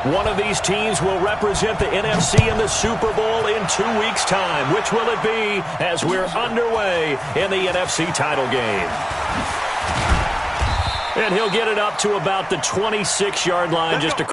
One of these teams will represent the NFC in the Super Bowl in 2 weeks' time. Which will it be as we're underway in the NFC title game? And he'll get it up to about the 26-yard line just to...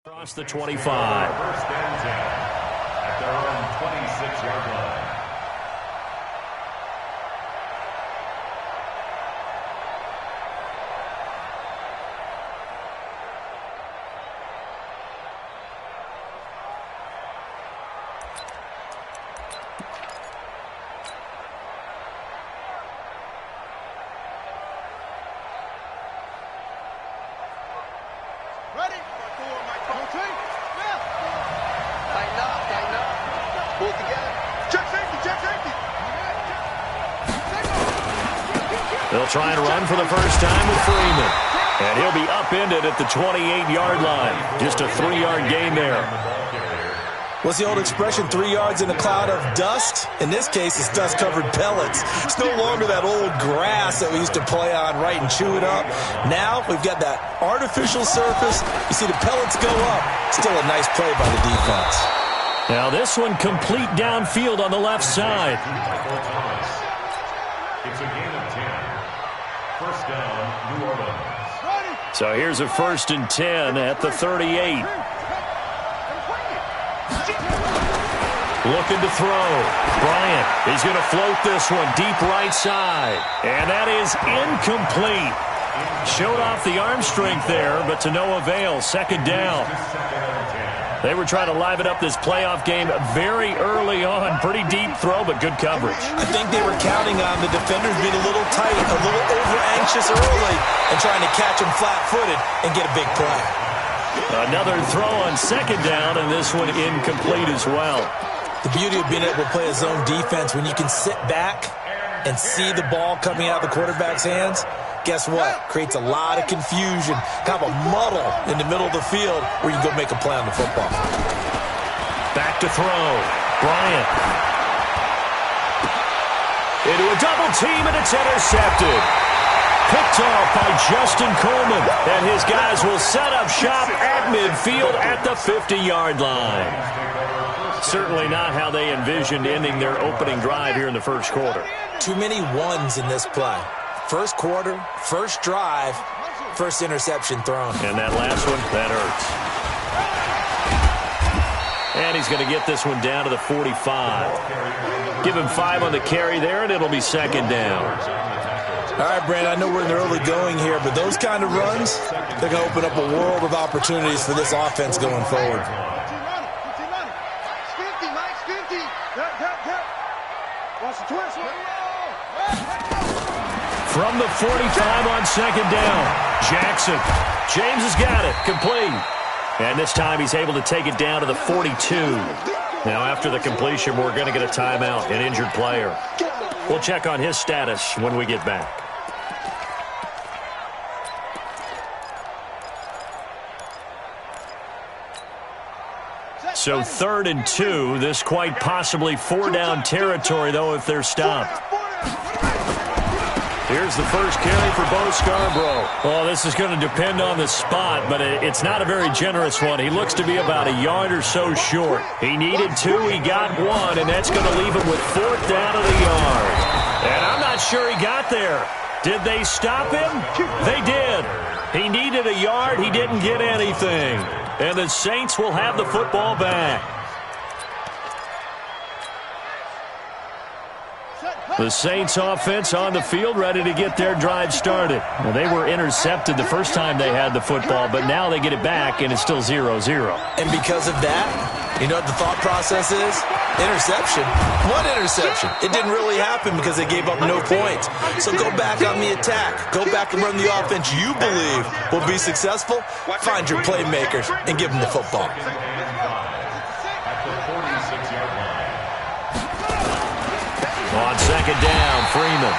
Across the 25. First and 10 at their own 26-yard line. They'll try and run for the first time with Freeman. And he'll be upended at the 28-yard line. Just a 3-yard gain there. What's the old expression, 3 yards in a cloud of dust? In this case, it's dust-covered pellets. It's no longer that old grass that we used to play on, right, and chew it up. Now we've got that artificial surface. You see the pellets go up. Still a nice play by the defense. Now this one complete downfield on the left side. It's a gain of 10. First down, New Orleans. So here's a 1st and 10 at the 38. Looking to throw. Bryant, he's going to float this one deep right side. And that is incomplete. Showed off the arm strength there, but to no avail. Second down. They were trying to liven up this playoff game very early on. Pretty deep throw, but good coverage. I think they were counting on the defenders being a little tight, a little over-anxious early, and trying to catch them flat-footed and get a big play. Another throw on second down, and this one incomplete as well. The beauty of being able to play a zone defense, when you can sit back and see the ball coming out of the quarterback's hands, guess what? Creates a lot of confusion, kind of a muddle in the middle of the field where you can go make a play on the football. Back to throw. Bryant. Into a double team, and it's intercepted. Picked off by Justin Coleman. And his guys will set up shop at midfield at the 50-yard line. Certainly not how they envisioned ending their opening drive here in the first quarter. Too many ones in this play. First quarter, first drive, first interception thrown. And that last one, that hurts. And he's going to get this one down to the 45. Give him 5 on the carry there, and it'll be second down. All right, Brandon, I know we're in the early going here, but those kind of runs, they're going to open up a world of opportunities for this offense going forward. From the 45 on second down, Jackson. James has got it, complete. And this time he's able to take it down to the 42. Now after the completion, we're going to get a timeout, an injured player. We'll check on his status when we get back. So 3rd and 2, this quite possibly 4-down territory, though, if they're stopped. Here's the first carry for Bo Scarborough. Well, this is going to depend on the spot, but it's not a very generous one. He looks to be about a yard or so short. He needed 2, he got 1, and that's going to leave him with 4th down of the yard. And I'm not sure he got there. Did they stop him? They did. He needed a yard. He didn't get anything. And the Saints will have the football back. The Saints offense on the field, ready to get their drive started. Well, they were intercepted the first time they had the football, but now they get it back, and it's still 0-0. And because of that, you know what the thought process is? Interception. One interception. It didn't really happen because they gave up no points. So go back on the attack. Go back and run the offense you believe will be successful. Find your playmakers and give them the football. On second down, Freeman.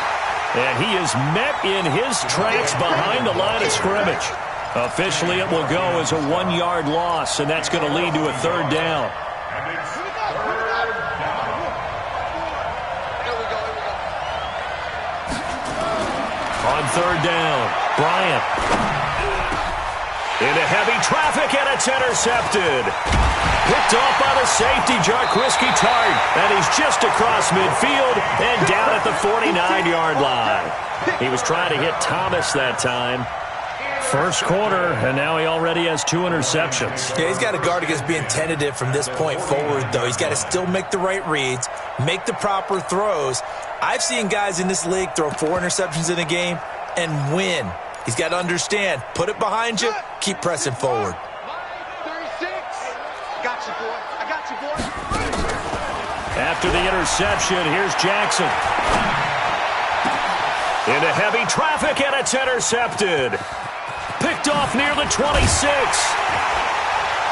And he is met in his tracks behind the line of scrimmage. Officially, it will go as a 1-yard loss, and that's going to lead to a third down. On third down, Bryant. Into heavy traffic, and it's intercepted. Picked off by the safety, Jarquiski Tartt. And he's just across midfield and down at the 49-yard line. He was trying to hit Thomas that time. First quarter, and now he already has 2 interceptions. Yeah, he's got to guard against being tentative from this point forward, though. He's got to still make the right reads, make the proper throws. I've seen guys in this league throw 4 interceptions in a game and win. He's got to understand, put it behind you, keep pressing forward. 36. Got you, boy. I got you, boy. After the interception, here's Jackson. Into heavy traffic, and it's intercepted. Picked off near the 26.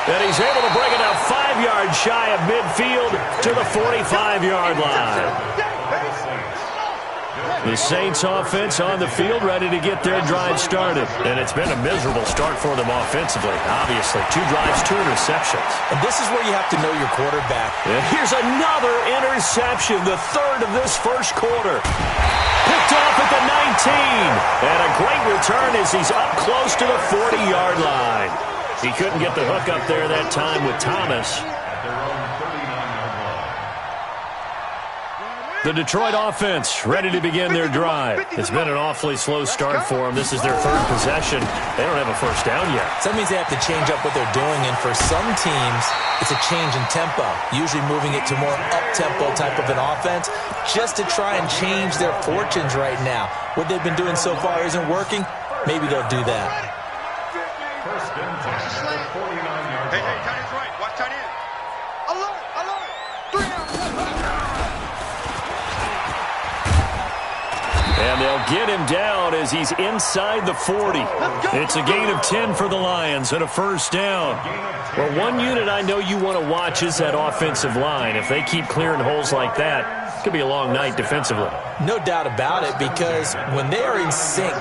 And he's able to bring it up 5 yards shy of midfield to the 45-yard line. The Saints offense on the field ready to get their drive started. And it's been a miserable start for them offensively, obviously. 2 drives, 2 interceptions. And this is where you have to know your quarterback. And here's another interception, the third of this first quarter. Picked off at the 19. And a great return as he's up close to the 40-yard line. He couldn't get the hook up there that time with Thomas. The Detroit offense ready to begin their drive. It's been an awfully slow start for them. This is their 3rd possession. They don't have a first down yet. So that means they have to change up what they're doing, and for some teams, it's a change in tempo, usually moving it to more up-tempo type of an offense just to try and change their fortunes right now. What they've been doing so far isn't working. Maybe they'll do that. First and 10, 49-yard Hey, tight end's right. Watch tight end. Alert, alert. 3 out. And they'll get him down as he's inside the 40. It's a gain of 10 for the Lions and a first down. Well, one unit I know you want to watch is that offensive line. If they keep clearing holes like that, it could be a long night defensively. No doubt about it, because when they are in sync,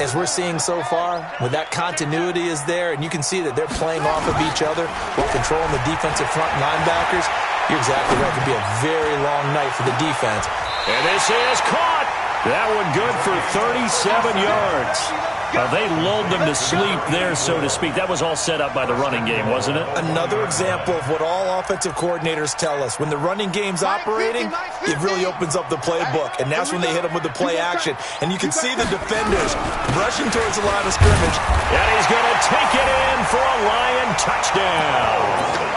as we're seeing so far, when that continuity is there, and you can see that they're playing off of each other while controlling the defensive front linebackers, you're exactly right. It could be a very long night for the defense. And this is caught. That one good for 37 yards. They lulled them to sleep there, so to speak. That was all set up by the running game, wasn't it? Another example of what all offensive coordinators tell us. When the running game's operating, it really opens up the playbook, and that's when they hit them with the play action. And you can see the defenders rushing towards the line of scrimmage. And he's going to take it in for a Lion touchdown.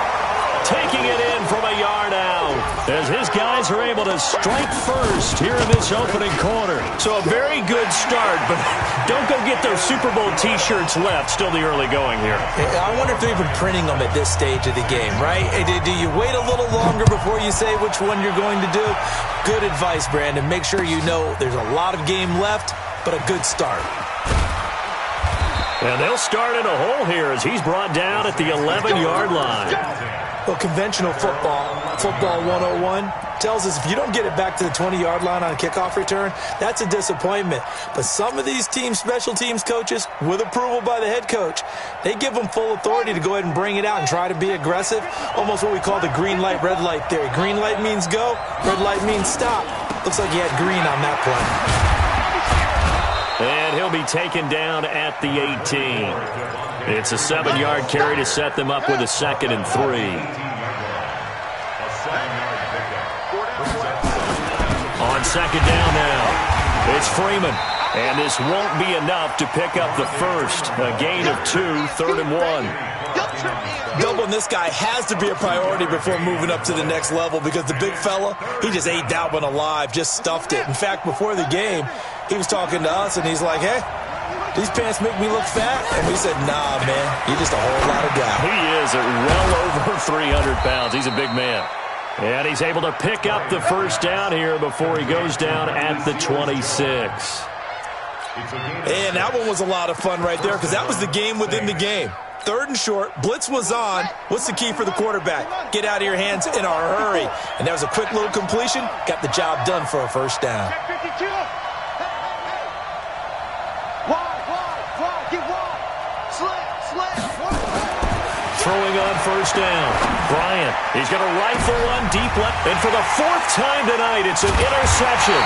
Taking it in from a yard out as his guys are able to strike first here in this opening quarter. So a very good start, but don't go get those Super Bowl T-shirts left. Still the early going here. I wonder if they're even printing them at this stage of the game, right? Do you wait a little longer before you say which one you're going to do? Good advice, Brandon. Make sure you know there's a lot of game left, but a good start. And they'll start in a hole here as he's brought down at the 11-yard line. Well, conventional football 101, tells us if you don't get it back to the 20-yard line on a kickoff return, that's a disappointment. But some of these team special teams coaches, with approval by the head coach, they give them full authority to go ahead and bring it out and try to be aggressive, almost what we call the green light, red light theory. Green light means go, red light means stop. Looks like he had green on that play. And he'll be taken down at the 18. It's a 7-yard carry to set them up with a 2nd and 3. On 2nd down now, it's Freeman. And this won't be enough to pick up the first. A gain of 2, 3rd and 1. Doubling this guy has to be a priority before moving up to the next level, because the big fella, he just ate that one alive, just stuffed it. In fact, before the game, he was talking to us, and he's like, hey, these pants make me look fat? And we said, nah, man, you're just a whole lot of guy. He is at well over 300 pounds. He's a big man. And he's able to pick up the first down here before he goes down at the 26. And that one was a lot of fun right there, because that was the game within the game. 3rd and short, blitz was on. What's the key for the quarterback? Get out of your hands in a hurry. And that was a quick little completion, got the job done for a first down. throwing on first down. Bryant, he's going to rifle one deep left. And for the fourth time tonight, it's an interception.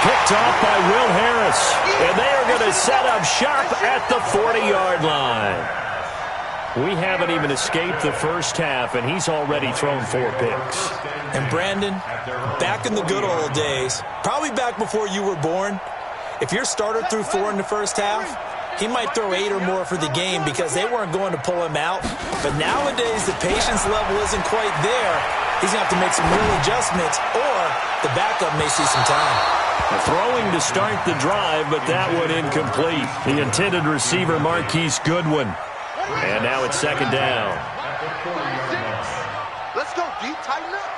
Picked off by Will Harris. And they are going to set up shop at the 40-yard line. We haven't even escaped the first half, and he's already thrown 4 picks. And Brandon, back in the good old days, probably back before you were born, if your starter threw 4 in the first half, he might throw 8 or more for the game because they weren't going to pull him out. But nowadays, the patience level isn't quite there. He's going to have to make some real adjustments, or the backup may see some time. Throwing to start the drive, but that one incomplete. The intended receiver, Marquise Goodwin. And now it's second down. Let's go deep, tighten up.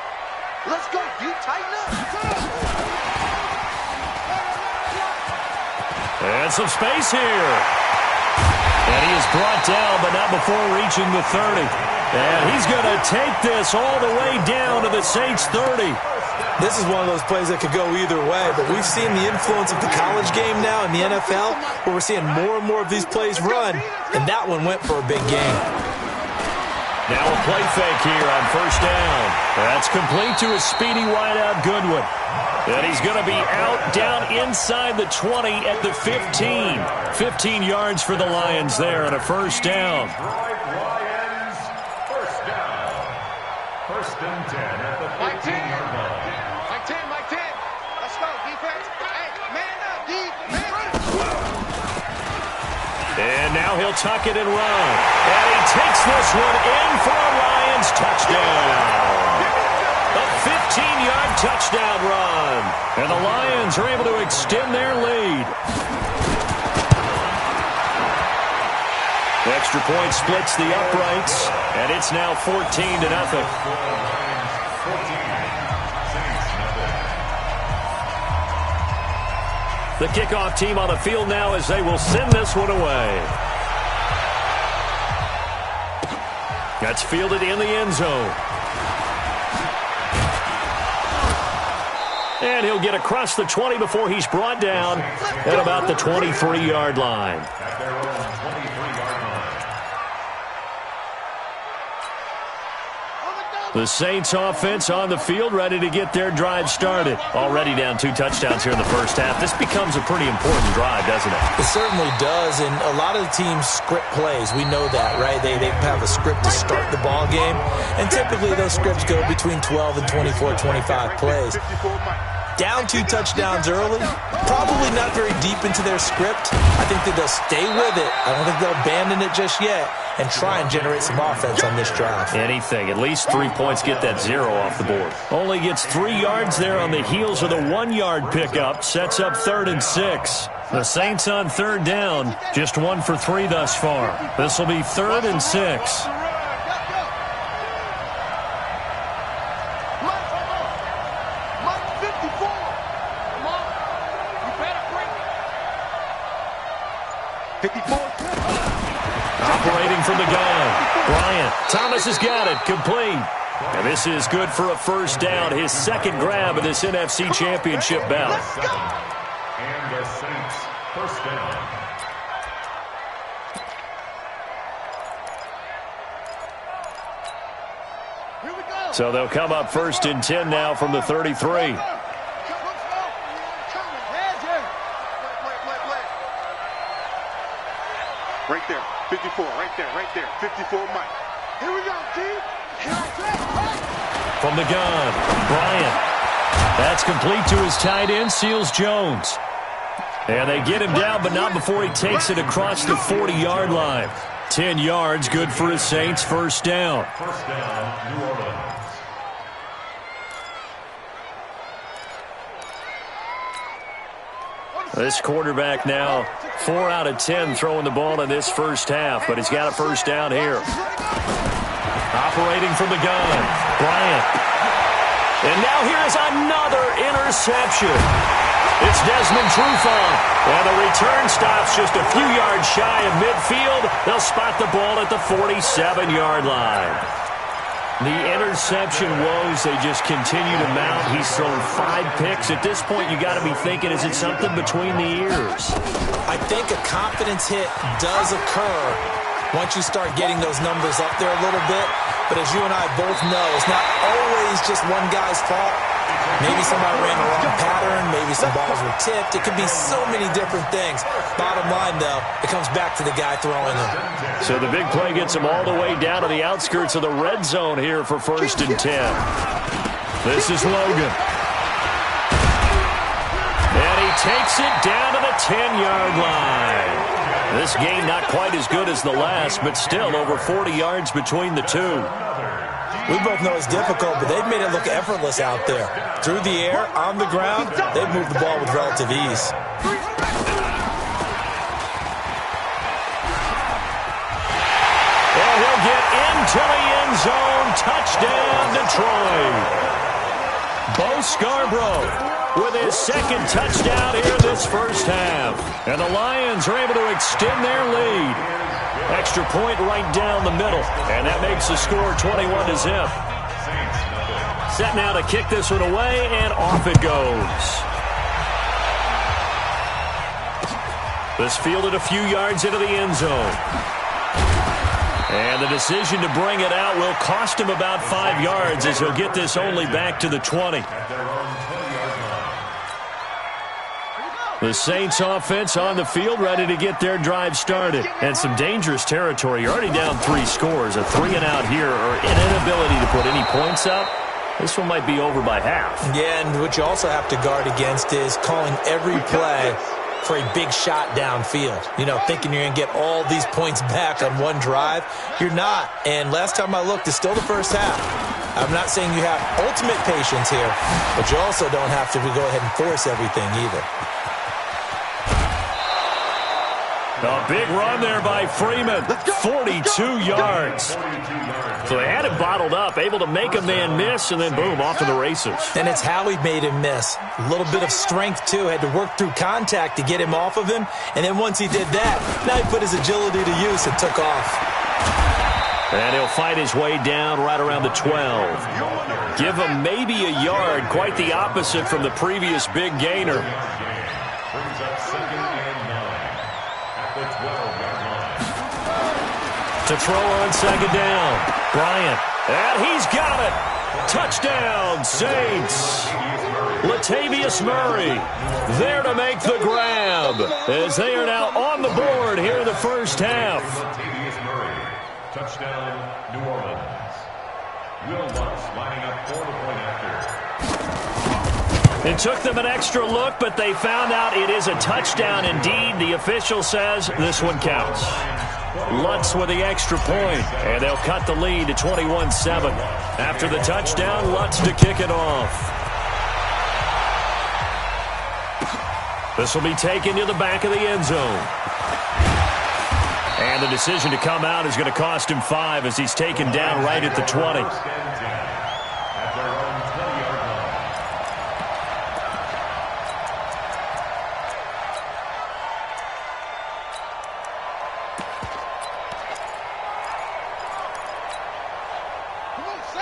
Let's go deep, tighten up. And some space here. And he is brought down, but not before reaching the 30. And he's going to take this all the way down to the Saints' 30. This is one of those plays that could go either way, but we've seen the influence of the college game now in the NFL, where we're seeing more and more of these plays run, and that one went for a big gain. Now a play fake here on first down. That's complete to a speedy wideout Goodwin. And he's going to be out down inside the 20 at the 15. 15 yards for the Lions there and a first down. Lions, first down. First and 10 at the 15-yard line. Mike 10, Mike 10. Let's go, defense. Hey, man up, defense. And now he'll tuck it and run. And he takes this one in for a Lions touchdown. A 15-yard touchdown run. And the Lions are able to extend their lead. The extra point splits the uprights, and it's now 14-0. The kickoff team on the field now as they will send this one away. That's fielded in the end zone. And he'll get across the 20 before he's brought down at about the 23-yard line. At their own 23-yard line. The Saints offense on the field, ready to get their drive started. Already down 2 touchdowns here in the first half. This becomes a pretty important drive, doesn't it? It certainly does, and a lot of the teams script plays. We know that, right? They have a script to start the ball game, and typically those scripts go between 12 and 24, 25 plays. Down 2 touchdowns early, probably not very deep into their script. I think that they'll stay with it. I don't think they'll abandon it just yet and try and generate some offense on this drive. Anything. At least 3 points get that 0 off the board. Only gets 3 yards there on the heels of the 1-yard pickup. Sets up 3rd and 6. The Saints on 3rd down. Just 1 for 3 thus far. This will be 3rd and 6. Operating from the gun. Bryant. Thomas has got it. Complete. And this is good for a first down. His second grab of this NFC Championship bout. And the Saints, first down. So they'll come up 1st and 10 now from the 33. Right there, 54, right there, 54, Mike. Here we go, team. From the gun, Bryant. That's complete to his tight end, Seals Jones. And they get him down, but not before he takes it across the 40-yard line. 10 yards, good for his Saints, first down. First down, New Orleans. This quarterback now 4 out of 10 throwing the ball in this first half, but he's got a first down here. Operating from the gun, Bryant. And now here's another interception. It's Desmond Trufant. And the return stops just a few yards shy of midfield. They'll spot the ball at the 47-yard line. The interception woes, they just continue to mount. He's thrown 5 picks. At this point, you got to be thinking, is it something between the ears? I think a confidence hit does occur once you start getting those numbers up there a little bit. But as you and I both know, it's not always just one guy's fault. Maybe somebody ran the wrong pattern. Maybe some balls were tipped. It could be so many different things. Bottom line, though, it comes back to the guy throwing them. So the big play gets him all the way down to the outskirts of the red zone here for 1st and 10. This is Logan. And he takes it down to the 10-yard line. This game not quite as good as the last, but still over 40 yards between the two. We both know it's difficult, but they've made it look effortless out there. Through the air, on the ground, they've moved the ball with relative ease. And he'll get into the end zone. Touchdown, Detroit. Bo Scarborough with his 2nd touchdown here this first half. And the Lions are able to extend their lead. Extra point right down the middle. And that makes the score 21-0. Set now to kick this one away, and off it goes. This fielded a few yards into the end zone. And the decision to bring it out will cost him about 5 yards as he'll get this only back to the 20. The Saints offense on the field ready to get their drive started. And some dangerous territory. You're already down 3 scores. A 3-and-out here or an inability to put any points up. This one might be over by half. Yeah, and what you also have to guard against is calling every play for a big shot downfield. You know, thinking you're going to get all these points back on one drive. You're not. And last time I looked, it's still the first half. I'm not saying you have ultimate patience here, but you also don't have to go ahead and force everything either. A big run there by Freeman, 42 yards. So they had it bottled up, able to make a man miss, and then boom, off to the races. And it's how he made him miss. A little bit of strength, too. Had to work through contact to get him off of him. And then once he did that, now he put his agility to use and took off. And he'll fight his way down right around the 12. Give him maybe a yard, quite the opposite from the previous big gainer. Brings up 2nd and 9 at the 12-yard line. To throw on 2nd down. Bryant. And he's got it. Touchdown, Saints. Latavius Murray there to make the grab as they are now on the board here in the first half. Latavius Murray. Touchdown, New Orleans. Will Lutz lining up for the point after. It took them an extra look, but they found out it is a touchdown indeed. The official says this one counts. Lutz with the extra point, and they'll cut the lead to 21-7. After the touchdown, Lutz to kick it off. This will be taken to the back of the end zone. And the decision to come out is going to cost him 5 as he's taken down right at the 20. At their own 20-yard line.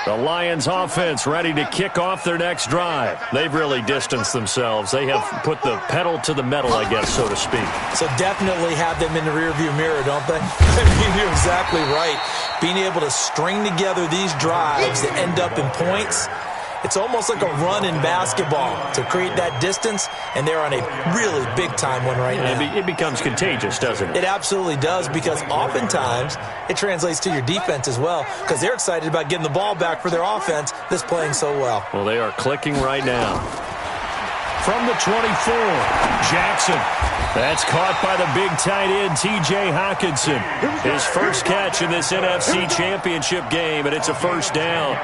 The Lions offense ready to kick off their next drive. They've really distanced themselves. They have put the pedal to the metal, I guess, so to speak. So definitely have them in the rearview mirror, don't they? I mean, you're exactly right. Being able to string together these drives that end up in points, it's almost like a run in basketball to create that distance, and they're on a really big-time one right now. It becomes contagious, doesn't it? It absolutely does, because oftentimes it translates to your defense as well, because they're excited about getting the ball back for their offense that's playing so well. Well, they are clicking right now. From the 24, Jackson. That's caught by the big tight end, T.J. Hockenson. His first catch in this NFC Championship game, and it's a first down.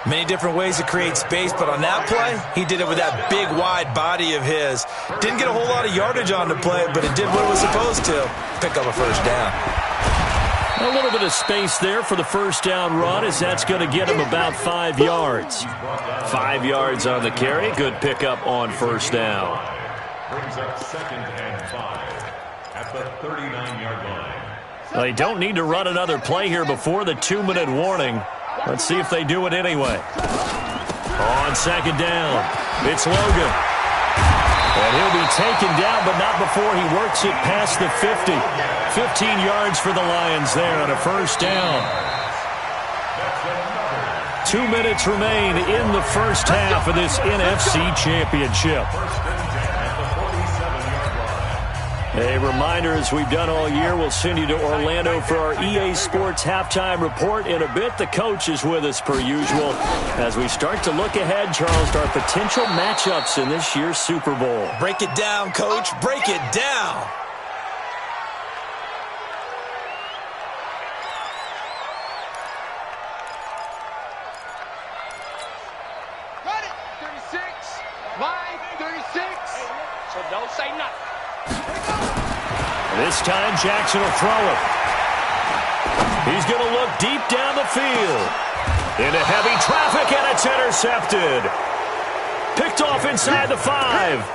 Many different ways to create space, but on that play, he did it with that big, wide body of his. Didn't get a whole lot of yardage on the play, but it did what it was supposed to. Pick up a first down. A little bit of space there for the first down run, as that's going to get him about 5 yards. 5 yards on the carry. Good pickup on first down. Brings up 2nd and 5 at the 39-yard line. They don't need to run another play here before the 2-minute warning. Let's see if they do it anyway. On 2nd down, it's Logan. And he'll be taken down, but not before he works it past the 50. 15 yards for the Lions there on a first down. 2 minutes remain in the first half of this NFC Championship. A reminder, as we've done all year, we'll send you to Orlando for our EA Sports halftime report. In a bit, the coach is with us per usual. As we start to look ahead, Charles, to our potential matchups in this year's Super Bowl. Break it down, Coach. Break it down. Got it. 36. Line 36. So don't say nothing. This time, Jackson will throw it. He's going to look deep down the field. Into heavy traffic, and it's intercepted. Picked off inside the 5.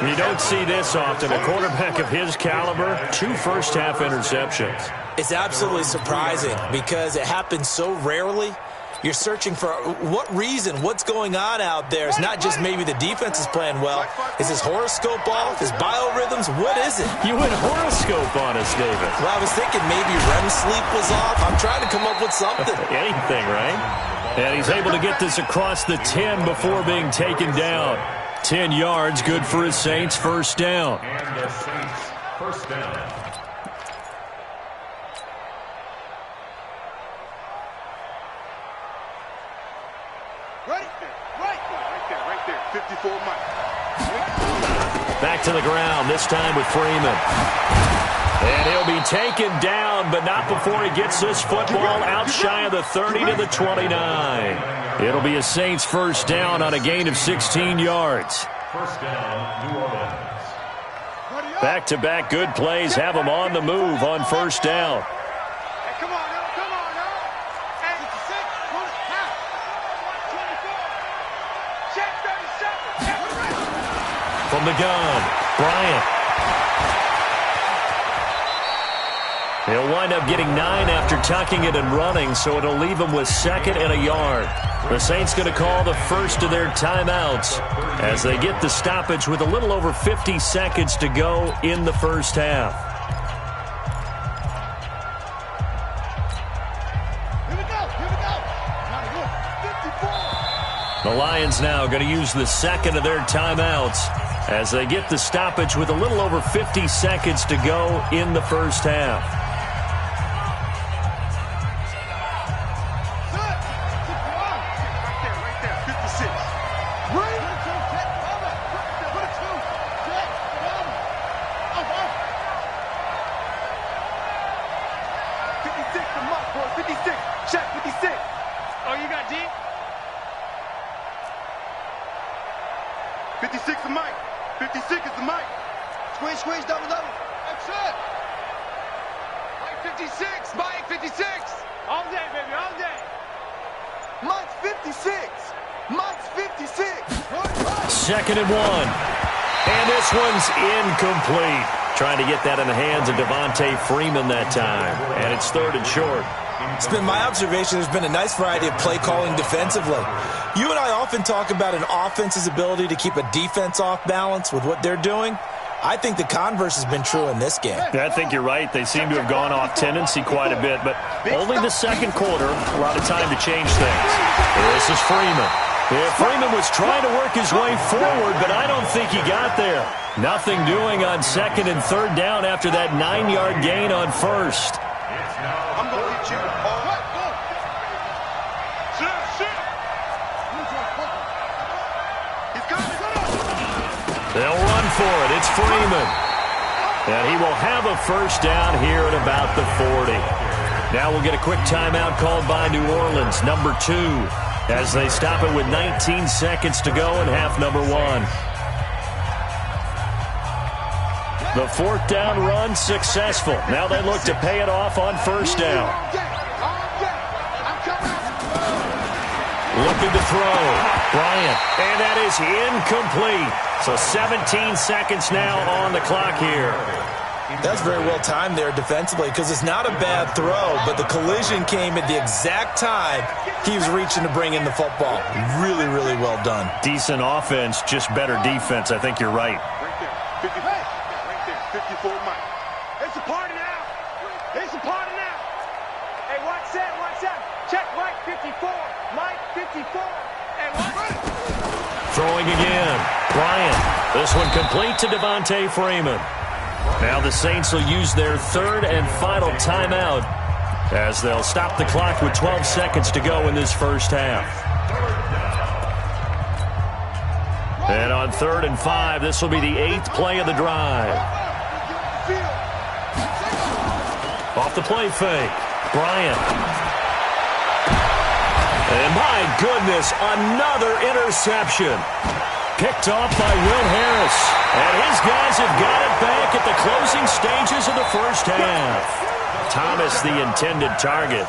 You don't see this often. A quarterback of his caliber, 2 first-half interceptions. It's absolutely surprising because it happens so rarely. You're searching for what reason, what's going on out there. It's not just maybe the defense is playing well. Is his horoscope off? His biorhythms? What is it? You went horoscope on us, David. Well, I was thinking maybe REM sleep was off. I'm trying to come up with something. Anything, right? And he's able to get this across the 10 before being taken down. 10 yards, good for his Saints, first down. And the Saints, first down. Right there. 54 Mike. Back to the ground, this time with Freeman. And he'll be taken down, but not before he gets this football out shy of the 30 to the 29. It'll be a Saints first down on a gain of 16 yards. First down, New Orleans. Back-to-back good plays have him on the move on first down. Hey, come on now. Hey, 56. Half. 24. Check 37. From the gun, Bryant. He'll wind up getting 9 after tucking it and running, so it'll leave him with 2nd and a yard. The Saints going to call the first of their timeouts as they get the stoppage with a little over 50 seconds to go in the first half. Here we go. 54. The Lions now going to use the 2nd of their timeouts as they get the stoppage with a little over 50 seconds to go in the first half. Squeeze, double. That's it. Mike 56. Mike 56. All day, baby, all day. Mike's 56. Mike's 56. 2nd and 1. And this one's incomplete. Trying to get that in the hands of Devontae Freeman that time. And it's 3rd and short. It's been my observation there's been a nice variety of play calling defensively. You and I often talk about an offense's ability to keep a defense off balance with what they're doing. I think the converse has been true in this game. I think you're right. They seem to have gone off tendency quite a bit, but only the 2nd quarter, a lot of time to change things. This is Freeman. Yeah, Freeman was trying to work his way forward, but I don't think he got there. Nothing doing on 2nd and 3rd down after that 9-yard gain on 1st. I'm going to get you. They'll run for it. It's Freeman. And he will have a first down here at about the 40. Now we'll get a quick timeout called by New Orleans, number 2, as they stop it with 19 seconds to go in half number 1. The 4th down run successful. Now they look to pay it off on first down. Looking to throw. Bryant. And that is incomplete. So 17 seconds now on the clock here. That's very well timed there defensively because it's not a bad throw, but the collision came at the exact time he was reaching to bring in the football. Really, really well done. Decent offense, just better defense. I think you're right. 54. Mike 54. And what? Throwing again. Bryant. This one complete to Devontae Freeman. Now the Saints will use their third and final timeout as they'll stop the clock with 12 seconds to go in this first half. And on 3rd and 5, this will be the 8th play of the drive. Off the play fake. Bryant. And my goodness, another interception. Picked off by Will Harris. And his guys have got it back at the closing stages of the first half. Thomas, the intended target.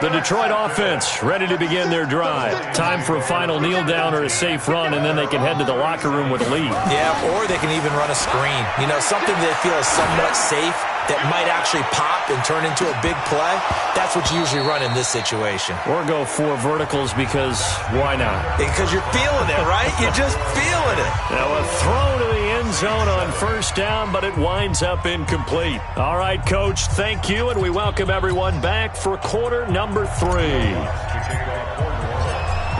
The Detroit offense ready to begin their drive. Time for a final kneel down or a safe run, and then they can head to the locker room with a lead. Yeah, or they can even run a screen. You know, something they feel is somewhat safe that might actually pop and turn into a big play. That's what you usually run in this situation. Or go 4 verticals because why not? Because you're feeling it, right? You're just feeling it. Now a throw to the end zone on first down, but it winds up incomplete. All right, Coach, thank you, and we welcome everyone back for quarter number 3.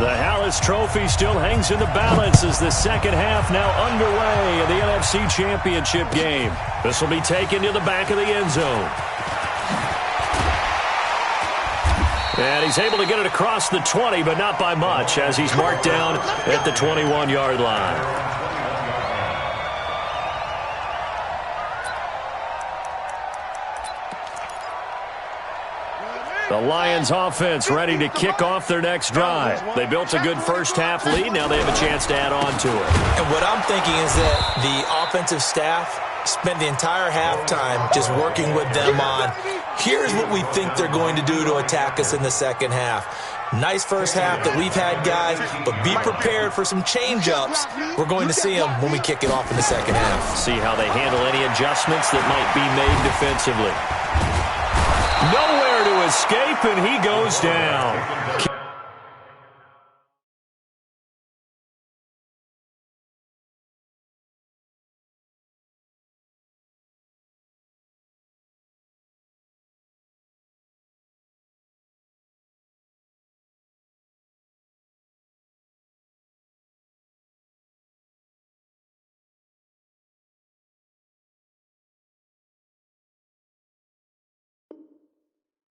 The Hallis Trophy still hangs in the balance as the second half now underway in the NFC Championship game. This will be taken to the back of the end zone. And he's able to get it across the 20, but not by much, as he's marked down at the 21-yard line. The Lions offense ready to kick off their next drive. They built a good first half lead. Now they have a chance to add on to it. And what I'm thinking is that the offensive staff spent the entire halftime just working with them on, here's what we think they're going to do to attack us in the second half. Nice first half that we've had, guys, but be prepared for some change-ups. We're going to see them when we kick it off in the second half. See how they handle any adjustments that might be made defensively. Nowhere to escape, and he goes down.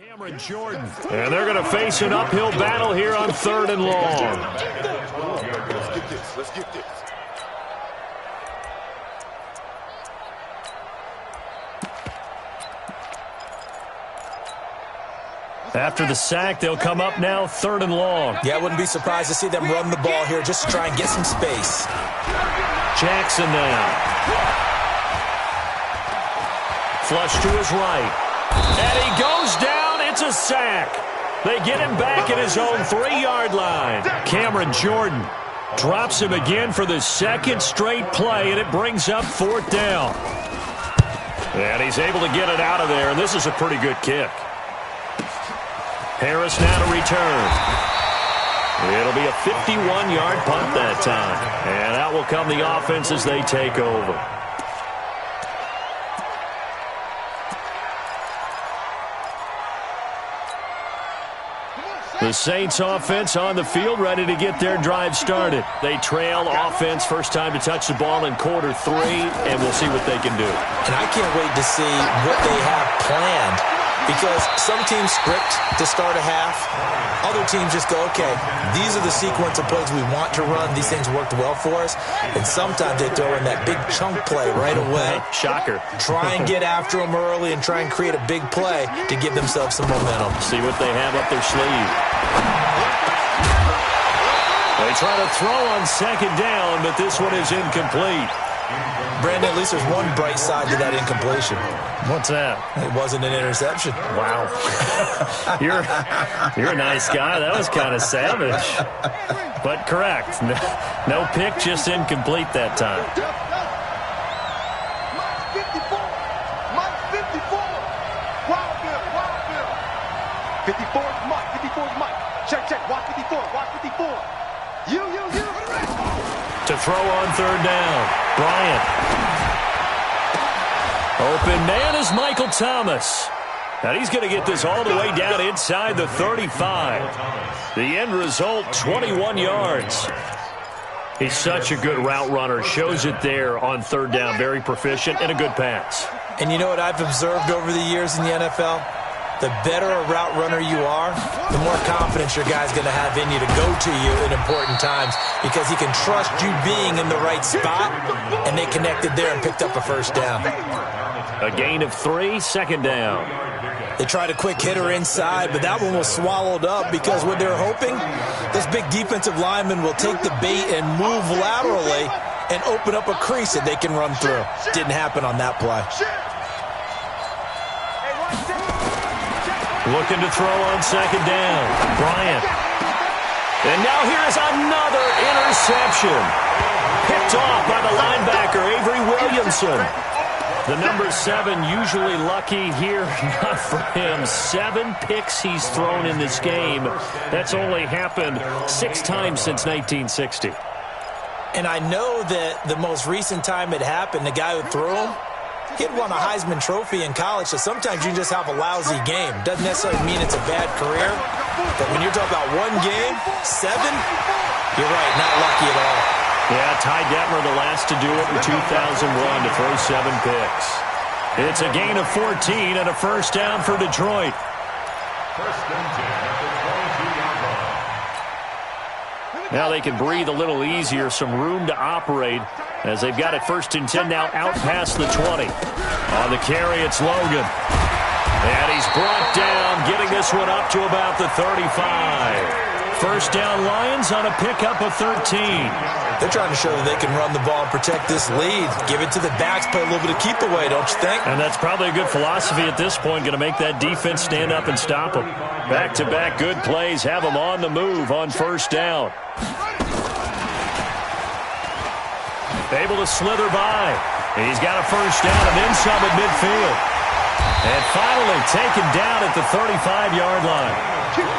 Cameron Jordan. And they're going to face an uphill battle here on 3rd and long. Let's get this. After the sack, they'll come up now 3rd and long. Yeah, I wouldn't be surprised to see them run the ball here just to try and get some space. Jackson now. Flush to his right. And he goes down. It's a sack. They get him back at his own 3-yard line. Cameron Jordan drops him again for the second straight play, and it brings up 4th down. And he's able to get it out of there, and this is a pretty good kick. Harris now to return. It'll be a 51-yard punt that time. And out will come the offense as they take over. The Saints offense on the field ready to get their drive started. They trail offense first time to touch the ball in quarter 3, and we'll see what they can do. And I can't wait to see what they have planned, because some teams script to start a half. Other teams just go, okay, these are the sequence of plays we want to run. These things worked well for us. And sometimes they throw in that big chunk play right away. Shocker. Try and get after them early and try and create a big play to give themselves some momentum. See what they have up their sleeve. They try to throw on 2nd down, but this one is incomplete. Brandon, at least there's one bright side to that incompletion. What's that? It wasn't an interception. Wow. You're a nice guy. That was kind of savage. But correct. No pick, just incomplete that time. Mike 54. Mike 54. Wild Bill. Wild Bill. 54 is Mike. 54 is Mike. Check, check. Watch 54. Watch 54. You. To throw on 3rd down. Bryant. Open man is Michael Thomas. And he's going to get this all the way down inside the 35. The end result, 21 yards. He's such a good route runner. Shows it there on third down. Very proficient and a good pass. And you know what I've observed over the years in the NFL? The better a route runner you are, the more confidence your guy's going to have in you to go to you in important times because he can trust you being in the right spot, and they connected there and picked up a first down. A gain of 3, second down. They tried a quick hitter inside, but that one was swallowed up because what they're hoping, this big defensive lineman will take the bait and move laterally and open up a crease that they can run through. Didn't happen on that play. Looking to throw on second down. Bryant. And now here's another interception. Picked off by the linebacker, Avery Williamson. The number 7 usually lucky here. Not for him. 7 picks he's thrown in this game. That's only happened 6 times since 1960. And I know that the most recent time it happened, the guy who threw him, he had won a Heisman Trophy in college, so sometimes you just have a lousy game. Doesn't necessarily mean it's a bad career, but when you're talking about one game, 7, you're right, not lucky at all. Yeah, Ty Detmer, the last to do it in 2001 to throw 7 picks. It's a gain of 14 and a first down for Detroit. First and 10 at the 22-yard line. Now they can breathe a little easier, some room to operate as they've got it first and 10 now out past the 20. On the carry, it's Logan. And he's brought down, getting this one up to about the 35. First down Lions on a pickup of 13. They're trying to show that they can run the ball and protect this lead. Give it to the backs, play a little bit of keep away, don't you think? And that's probably a good philosophy at this point, going to make that defense stand up and stop them. Back-to-back good plays, have them on the move on first down. Able to slither by. He's got a first down and then some at midfield. And finally taken down at the 35-yard line.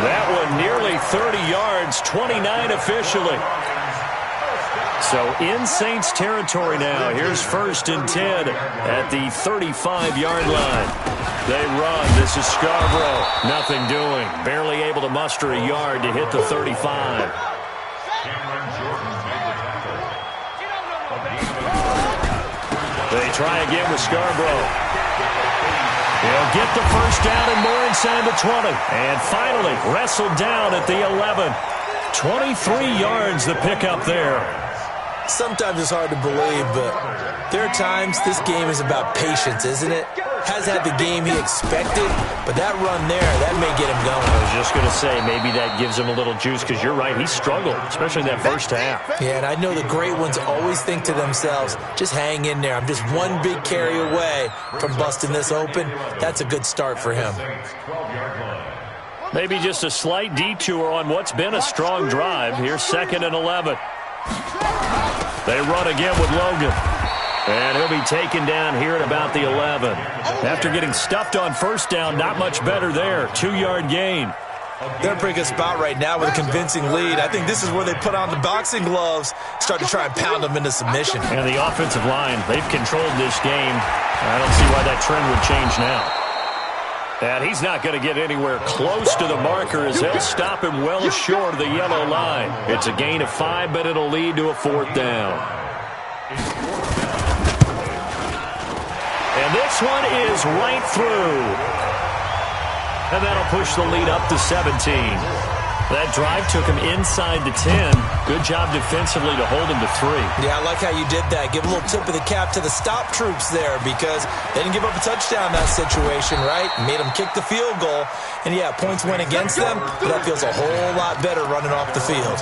That one nearly 30 yards, 29 officially. So in Saints territory now. Here's first and 10 at the 35-yard line. They run. This is Scarborough. Nothing doing. Barely able to muster a yard to hit the 35. They try again with Scarborough. He'll get the first down and more inside the 20. And finally wrestled down at the 11. 23 yards the pickup there. Sometimes it's hard to believe, but there are times this game is about patience, isn't it? Has had the game he expected, but that run there, that may get him going. I was just going to say, maybe that gives him a little juice, because you're right, he struggled, especially in that first half. Yeah, and I know the great ones always think to themselves, just hang in there. I'm just one big carry away from busting this open. That's a good start for him. Maybe just a slight detour on what's been a strong drive. Here's second and 11. They run again with Logan. And he'll be taken down here at about the 11. After getting stuffed on first down, not much better there. 2-yard gain. They're in a pretty good spot right now with a convincing lead. I think this is where they put on the boxing gloves, start to try and pound them into submission. And the offensive line, they've controlled this game. I don't see why that trend would change now. And he's not going to get anywhere close to the marker as they'll stop him well short of the yellow line. It's a gain of 5, but it'll lead to a fourth down. And this one is right through. And that'll push the lead up to 17. That drive took him inside the 10. Good job defensively to hold him to 3. Yeah, I like how you did that. Give a little tip of the cap to the stop troops there because they didn't give up a touchdown in that situation, right? Made them kick the field goal. And, yeah, points went against them, but that feels a whole lot better running off the field.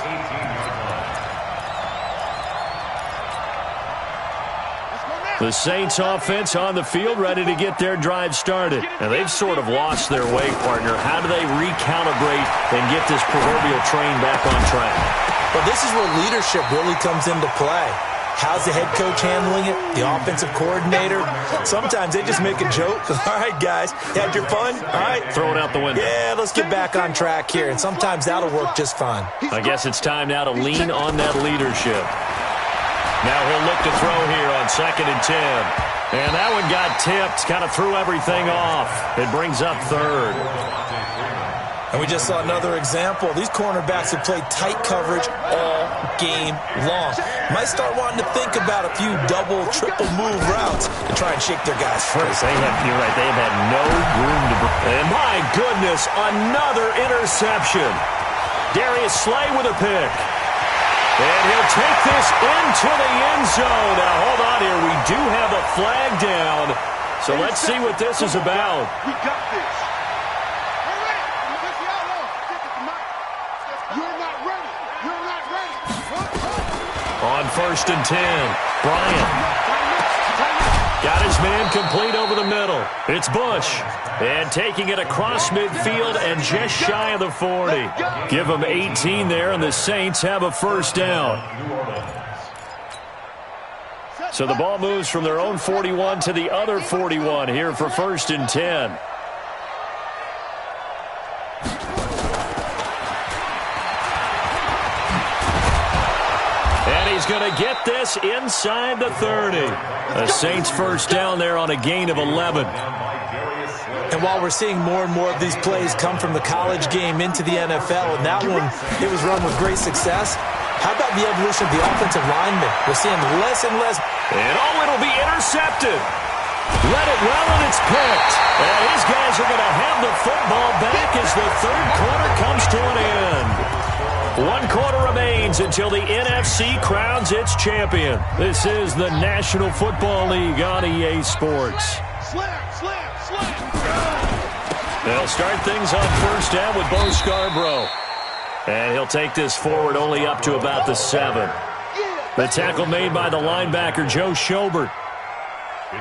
The Saints offense on the field ready to get their drive started. And they've sort of lost their way, partner. How do they recalibrate and get this proverbial train back on track? Well, this is where leadership really comes into play. How's the head coach handling it? The offensive coordinator? Sometimes they just make a joke. All right, guys, you had your fun? All right. Throw it out the window. Yeah, let's get back on track here. And sometimes that'll work just fine. I guess it's time now to lean on that leadership. Now he'll look to throw here on second and 10. And that one got tipped, kind of threw everything off. It brings up third. And we just saw another example. These cornerbacks have played tight coverage all game long. Might start wanting to think about a few double, triple move routes to try and shake their guys free. You're right, they have had no room to breathe. And my goodness, another interception. Darius Slay with a pick. And he'll take this into the end zone. Now, hold on here. We do have a flag down. So let's see what this is about. We got this. You're not ready. You're not ready. On 1st and 10, Bryant. Got his man complete over the middle. It's Bush. And taking it across midfield and just shy of the 40. Give them 18 there, and the Saints have a first down. So the ball moves from their own 41 to the other 41 here for 1st and 10. And he's going to get this inside the 30. The Saints first down there on a gain of 11. And while we're seeing more and more of these plays come from the college game into the NFL, and that one, it was run with great success, how about the evolution of the offensive linemen? We're seeing less and less. And it'll be intercepted. Let it well, and it's picked. And his guys are going to have the football back as the third quarter comes to an end. 1 quarter remains until the NFC crowns its champion. This is the National Football League on EA Sports. They'll start things on first down with Bo Scarborough. And he'll take this forward only up to about the 7. The tackle made by the linebacker, Joe Schobert.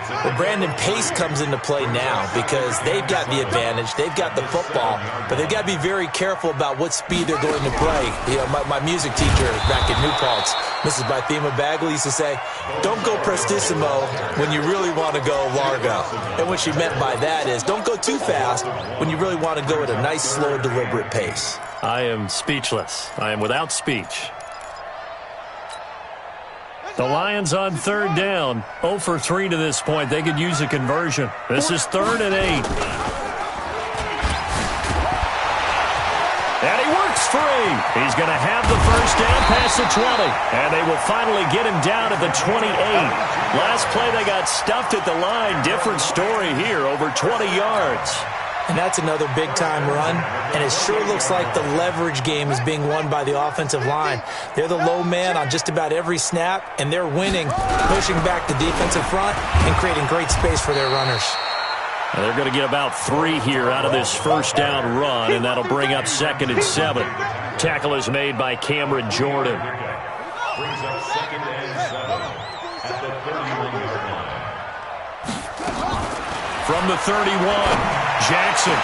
Well, Brandon, pace comes into play now because they've got the advantage. They've got the football, but they've got to be very careful about what speed they're going to play. You know, my music teacher back at New Paltz, Mrs. Bythema Bagley, used to say, don't go prestissimo when you really want to go largo. And what she meant by that is don't go too fast when you really want to go at a nice, slow, deliberate pace. I am speechless. I am without speech. The Lions on third down, 0 for 3 to this point. They could use a conversion. This is 3rd and 8. And he works free. He's going to have the first down past the 20. And they will finally get him down at the 28. Last play, they got stuffed at the line. Different story here, over 20 yards. And that's another big-time run, and it sure looks like the leverage game is being won by the offensive line. They're the low man on just about every snap, and they're winning, pushing back the defensive front and creating great space for their runners. And they're going to get about 3 here out of this first down run, and that'll bring up 2nd and 7. Tackle is made by Cameron Jordan. Brings up 2nd and 7 at the 31-yard line. From the 31. Jackson.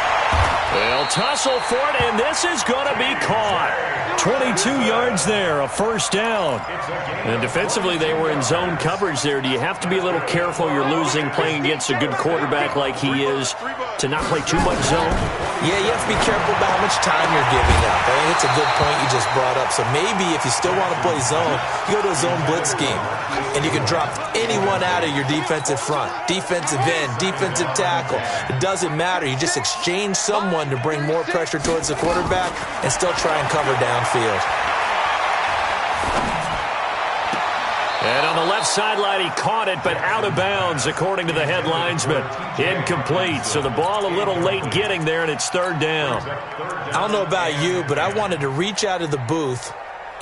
They'll tussle for it, and this is going to be caught. 22 yards there, a first down. And defensively, they were in zone coverage there. Do you have to be a little careful? You're losing, playing against a good quarterback like he is, to not play too much zone? Yeah, you have to be careful about how much time you're giving up. I think it's a good point you just brought up. So maybe if you still want to play zone, you go to a zone blitz scheme, and you can drop anyone out of your defensive front, defensive end, defensive tackle. It doesn't matter. You just exchange someone to bring more pressure towards the quarterback and still try and cover downfield. And on the left sideline, he caught it, but out of bounds, according to the head linesman. Incomplete, so the ball a little late getting there, and it's 3rd down. I don't know about you, but I wanted to reach out of the booth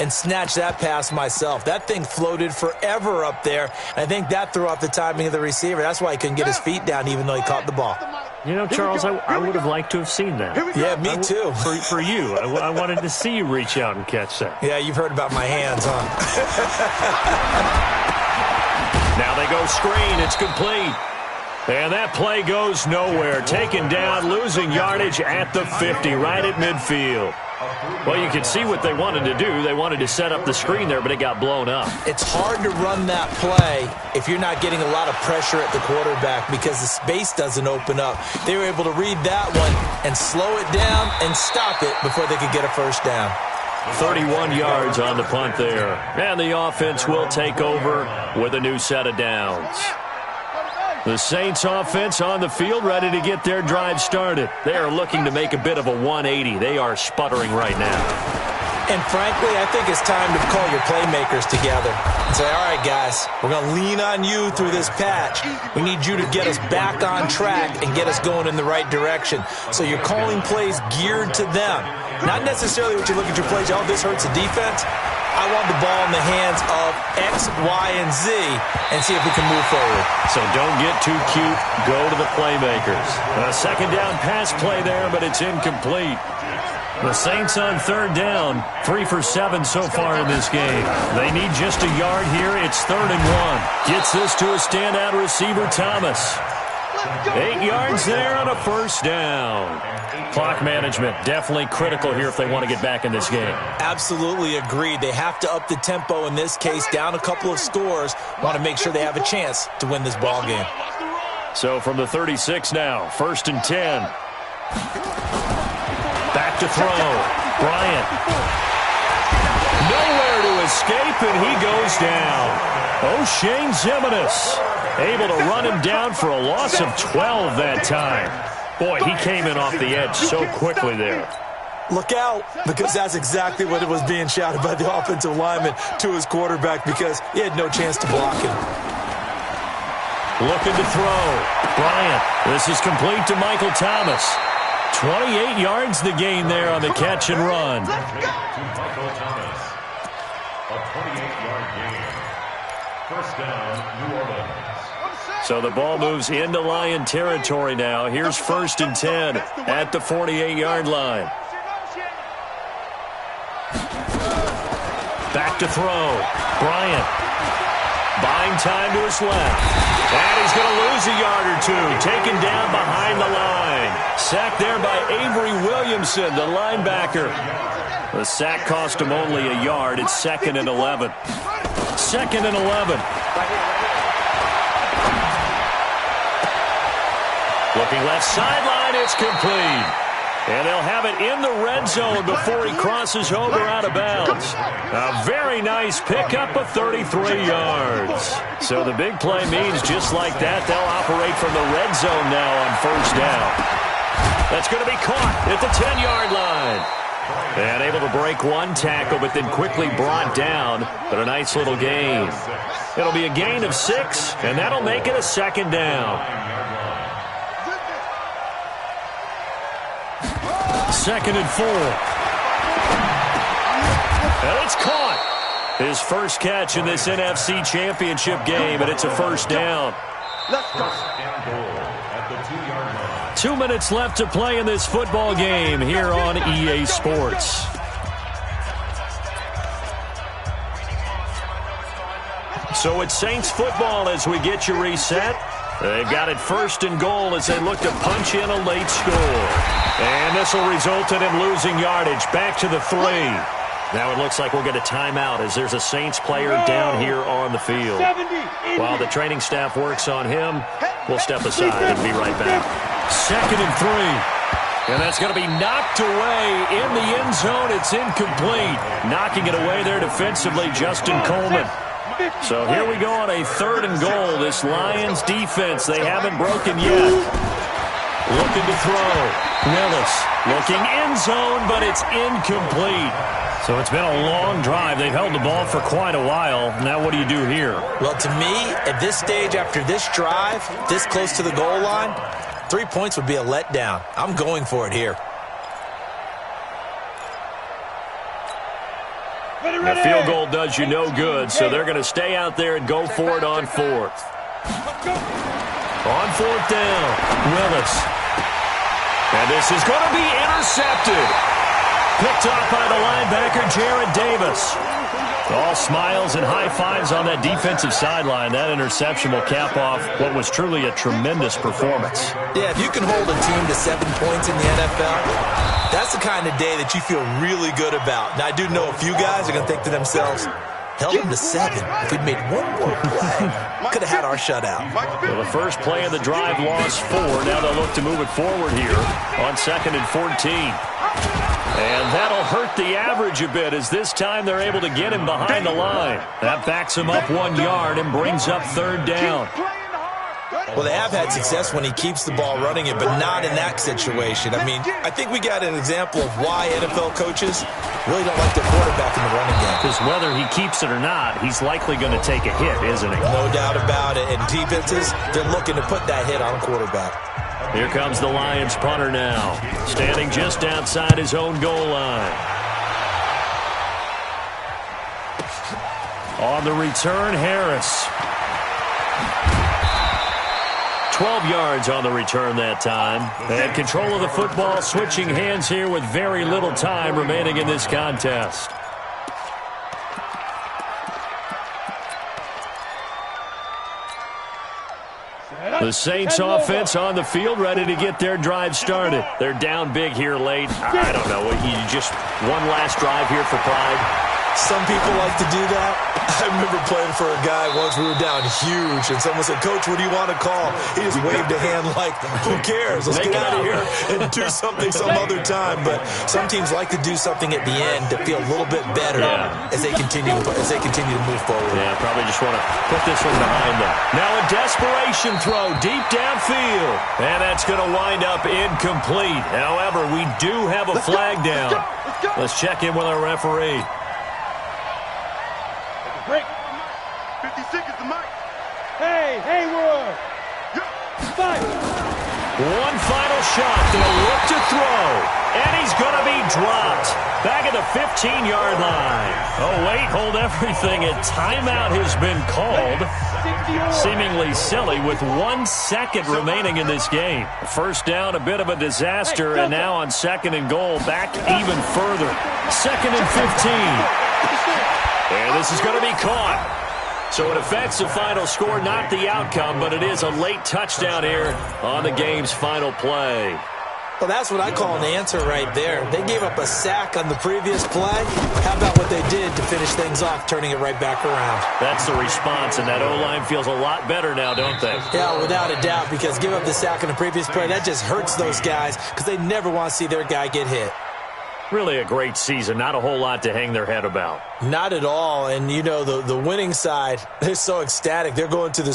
and snatch that pass myself. That thing floated forever up there. I think that threw off the timing of the receiver. That's why he couldn't get his feet down, even though he caught the ball. You know, Charles, I would have liked to have seen that. Yeah, me too. For you. I wanted to see you reach out and catch that. Yeah, you've heard about my hands, huh? Now they go screen. It's complete. And that play goes nowhere. Taken down, losing yardage at the 50, right at midfield. Well, you can see what they wanted to do. They wanted to set up the screen there, but it got blown up. It's hard to run that play if you're not getting a lot of pressure at the quarterback because the space doesn't open up. They were able to read that one and slow it down and stop it before they could get a first down. 31 yards on the punt there. And the offense will take over with a new set of downs. The Saints offense on the field, ready to get their drive started. They are looking to make a bit of a 180. They are sputtering right now. And frankly, I think it's time to call your playmakers together and say, all right, guys, we're going to lean on you through this patch. We need you to get us back on track and get us going in the right direction. So you're calling plays geared to them. Not necessarily what you look at your plays, oh, this hurts the defense. I want the ball in the hands of X, Y, and Z and see if we can move forward. So don't get too cute. Go to the playmakers. A second down pass play there, but it's incomplete. The Saints on third down, 3 for 7 so far in this game. They need just a yard here. It's 3rd and 1. Gets this to a standout receiver, Thomas. 8 yards there on a first down. Clock management definitely critical here if they want to get back in this game. Absolutely agreed. They have to up the tempo in this case, down a couple of scores. Want to make sure they have a chance to win this ball game. So from the 36 now, 1st and 10. Back to throw. Bryant. Nowhere to escape, and he goes down. O'Shane Ximines able to run him down for a loss of 12 that time. Boy, he came in off the edge so quickly there. Look out, because that's exactly what it was being shouted by the offensive lineman to his quarterback because he had no chance to block him. Looking to throw. Bryant. This is complete to Michael Thomas. 28 yards the gain there on the catch and run. Michael Thomas. A 28-yard gain. First down, New Orleans. So the ball moves into Lion territory now. Here's 1st and 10 at the 48-yard line. Back to throw. Bryant. Buying time to his left. And he's going to lose a yard or two. Taken down behind the line. Sacked there by Avery Williamson, the linebacker. The sack cost him only a yard. It's 2nd and 11. 2nd and 11. Looking left sideline, it's complete. And they'll have it in the red zone before he crosses over out of bounds. A very nice pickup of 33 yards. So the big play means just like that, they'll operate from the red zone now on 1st down. That's going to be caught at the 10-yard line. And able to break one tackle, but then quickly brought down. But a nice little gain. It'll be a gain of 6, and that'll make it a 2nd down. 2nd and 4. And it's caught. His first catch in this NFC Championship game, and it's a 1st down. Let's go. And goal at the 2-yard line. 2 minutes left to play in this football game here on EA Sports. So it's Saints football as we get you reset. They've got it 1st and goal as they look to punch in a late score. And this will result in him losing yardage. Back to the 3. Now it looks like we'll get a timeout as there's a Saints player down here on the field. While the training staff works on him, we'll step aside and be right back. 2nd and 3. And that's going to be knocked away in the end zone. It's incomplete. Knocking it away there defensively, Justin Coleman. So here we go on a 3rd and goal. This Lions defense, they haven't broken yet. Looking to throw. Willis looking end zone, but it's incomplete. So it's been a long drive. They've held the ball for quite a while. Now what do you do here? Well, to me, at this stage, after this drive, this close to the goal line, 3 points would be a letdown. I'm going for it here. The field goal does you no good, so they're going to stay out there and go for it on 4th. On 4th down, Willis. And this is going to be intercepted. Picked off by the linebacker, Jared Davis. All smiles and high fives on that defensive sideline. That interception will cap off what was truly a tremendous performance. Yeah, if you can hold a team to 7 points in the NFL, that's the kind of day that you feel really good about. Now, I do know a few guys are going to think to themselves, held them to 7. If we'd made one more play, could have had our shutout. Well, the first play of the drive lost 4. Now they'll look to move it forward here on 2nd and 14. And that'll hurt the average a bit as this time they're able to get him behind the line. That backs him up 1 yard and brings up 3rd down. Well, they have had success when he keeps the ball running it, but not in that situation. I mean, I think we got an example of why NFL coaches really don't like their quarterback in the running game. Because whether he keeps it or not, he's likely going to take a hit, isn't he? No doubt about it. And defenses, they're looking to put that hit on a quarterback. Here comes the Lions punter now, standing just outside his own goal line. On the return, Harris. 12 yards on the return that time. They had control of the football, switching hands here with very little time remaining in this contest. The Saints offense on the field, ready to get their drive started. They're down big here late. I don't know. You just one last drive here for pride. Some people like to do that. I remember playing for a guy once. We were down huge, and someone said, "Coach, what do you want to call?" He just waved a hand like, "Who cares? Let's get out of here and do something some other time." But some teams like to do something at the end to feel a little bit better as they continue to move forward. Yeah, probably just want to put this one behind them. Now a desperation throw deep downfield, and that's going to wind up incomplete. However, we do have a flag down. Let's check in with our referee. Break. 50 seconds to Mike. Hey, Hayward. Fight. One final shot. They'll look to throw. And he's going to be dropped. Back at the 15-yard line. Oh, wait, hold everything. A timeout has been called. Seemingly silly with 1 second remaining in this game. First down, a bit of a disaster. And now on second and goal, back even further. Second and 15. And this is going to be caught. So it affects the final score, not the outcome, but it is a late touchdown here on the game's final play. Well, that's what I call an answer right there. They gave up a sack on the previous play. How about what they did to finish things off, turning it right back around? That's the response, and that O-line feels a lot better now, don't they? Yeah, without a doubt, because give up the sack on the previous play, that just hurts those guys because they never want to see their guy get hit. Really a great season. Not a whole lot to hang their head about. Not at all. And, you know, the winning side, they're so ecstatic. They're going to the